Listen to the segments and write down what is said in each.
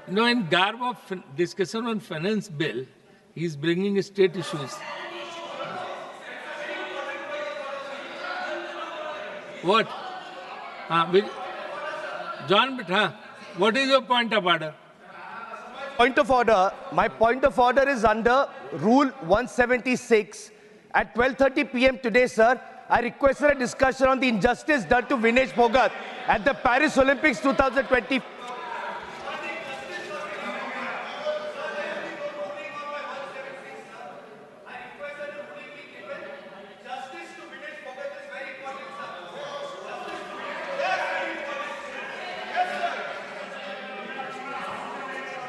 No, in garb of discussion on finance bill, he is bringing state issues. What? John, what is your point of order? Point of order. My point of order is under Rule 176. At 12:30 p.m. today, sir, I requested a discussion on the injustice done to Vinesh Phogat at the Paris Olympics 2020.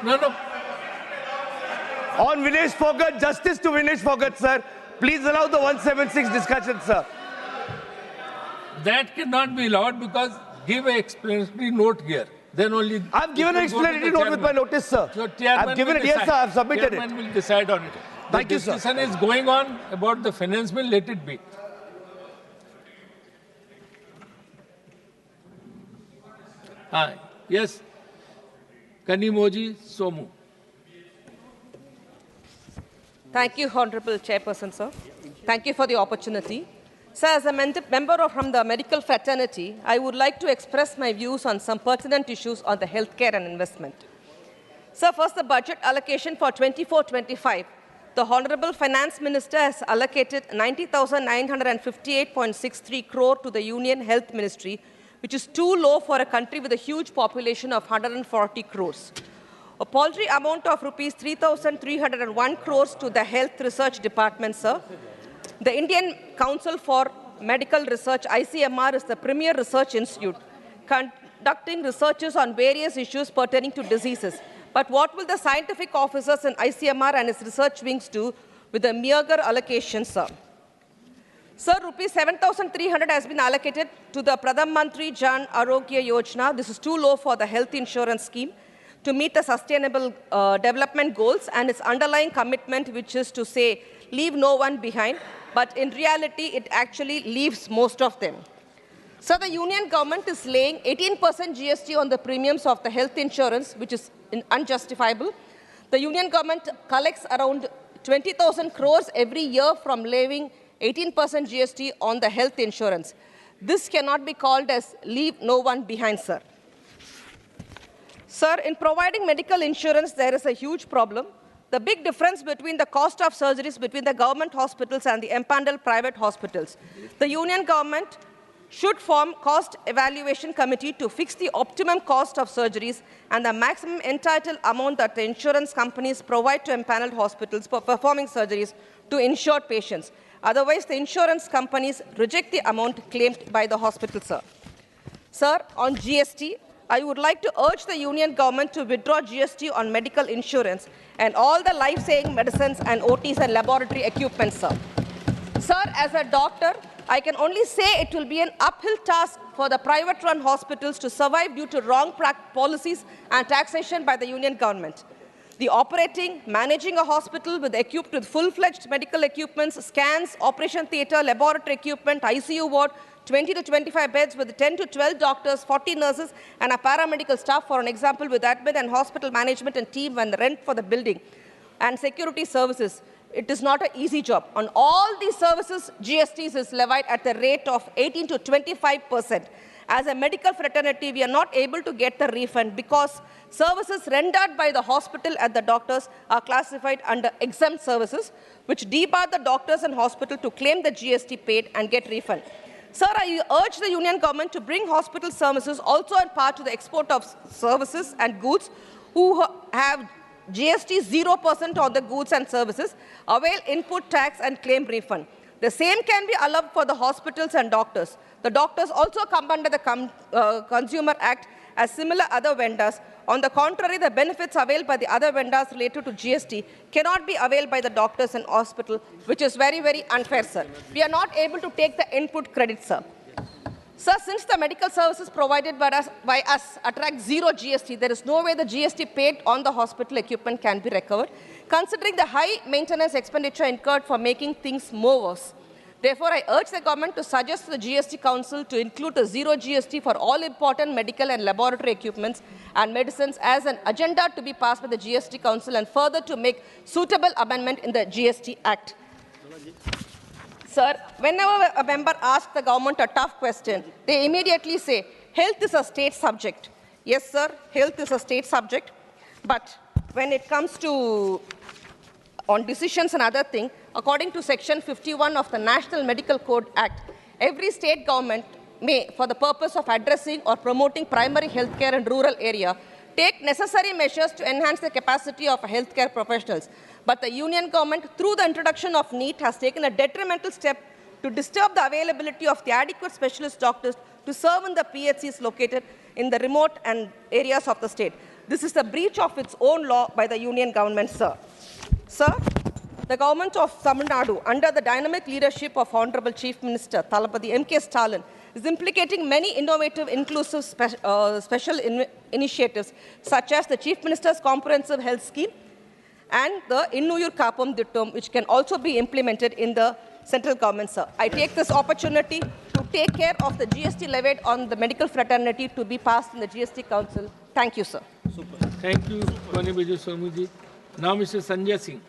No. On Vinesh Phogat, justice to Vinesh Phogat, sir. Please allow the 176 discussion, sir. That cannot be allowed because give an explanatory note here. Then only. I've given an explanatory note with my notice, sir. So chairman I've given it. Yes, sir. I've submitted it. Chairman will decide on it. Thank you, sir. The discussion is going on about the finance bill. Let it be. Yes. Kanimozhi, Somu. Thank you, Honorable Chairperson, sir. Thank you for the opportunity. Sir, as a member from the medical fraternity, I would like to express my views on some pertinent issues on the healthcare and investment. Sir, first, the budget allocation for 24-25. The Honorable Finance Minister has allocated 90,958.63 crore to the Union Health Ministry, which is too low for a country with a huge population of 140 crores. A paltry amount of rupees 3,301 crores to the Health Research Department, sir. The Indian Council for Medical Research, ICMR, is the premier research institute, conducting researches on various issues pertaining to diseases. But what will the scientific officers in ICMR and its research wings do with the meager allocation, sir? Sir, rupees 7,300 has been allocated to the Pradhan Mantri Jan Arogya Yojana. This is too low for the health insurance scheme to meet the sustainable development goals and its underlying commitment, which is to say, leave no one behind. But in reality, it actually leaves most of them. So the union government is laying 18% GST on the premiums of the health insurance, which is unjustifiable. The union government collects around 20,000 crores every year from levying 18% GST on the health insurance. This cannot be called as leave no one behind, sir. Sir, in providing medical insurance, there is a huge problem. The big difference between the cost of surgeries between the government hospitals and the empaneled private hospitals. The union government should form cost evaluation committee to fix the optimum cost of surgeries and the maximum entitled amount that the insurance companies provide to empaneled hospitals for performing surgeries to insured patients. Otherwise, the insurance companies reject the amount claimed by the hospital, sir. Sir, on GST, I would like to urge the union government to withdraw GST on medical insurance and all the life-saving medicines and OTs and laboratory equipment, sir. Sir, as a doctor, I can only say it will be an uphill task for the private-run hospitals to survive due to wrong policies and taxation by the union government. The operating, managing a hospital equipped with full-fledged medical equipments, scans, operation theatre, laboratory equipment, ICU ward, 20 to 25 beds with 10 to 12 doctors, 40 nurses, and a paramedical staff, for an example, with admin and hospital management and team and the rent for the building and security services. It is not an easy job. On all these services, GST is levied at the rate of 18 to 25%. As a medical fraternity, we are not able to get the refund because services rendered by the hospital and the doctors are classified under exempt services, which debar the doctors and hospital to claim the GST paid and get refund. Sir, I urge the union government to bring hospital services also on par to the export of services and goods who have GST 0% on the goods and services, avail input tax and claim refund. The same can be allowed for the hospitals and doctors. The doctors also come under the Consumer Act as similar other vendors. On the contrary, the benefits availed by the other vendors related to GST cannot be availed by the doctors and hospital, which is very, very unfair, sir. We are not able to take the input credit, sir. Sir, since the medical services provided by us attract zero GST, there is no way the GST paid on the hospital equipment can be recovered, considering the high maintenance expenditure incurred for making things more worse. Therefore, I urge the government to suggest to the GST Council to include a zero GST for all important medical and laboratory equipments and medicines as an agenda to be passed by the GST Council, and further to make suitable amendment in the GST Act. Sir, whenever a member asks the government a tough question, they immediately say, health is a state subject. Yes, sir, health is a state subject. But when it comes to on decisions and other things, according to Section 51 of the National Medical Code Act, every state government may, for the purpose of addressing or promoting primary health care in rural area, take necessary measures to enhance the capacity of healthcare professionals. But the union government, through the introduction of NEET, has taken a detrimental step to disturb the availability of the adequate specialist doctors to serve in the PHCs located in the remote and areas of the state. This is a breach of its own law by the union government, sir. Sir, the government of Tamil Nadu, under the dynamic leadership of Honorable Chief Minister Thalapathy M.K. Stalin, is implicating many innovative, inclusive special initiatives, such as the Chief Minister's Comprehensive Health Scheme and the Innuyur Kappam Dittam, which can also be implemented in the central government, sir. I take this opportunity to take care of the GST levied on the medical fraternity to be passed in the GST Council. Thank you, sir. Super. Thank you, Kanimozhi Somu ji. Now, Mr. Sanjay Singh.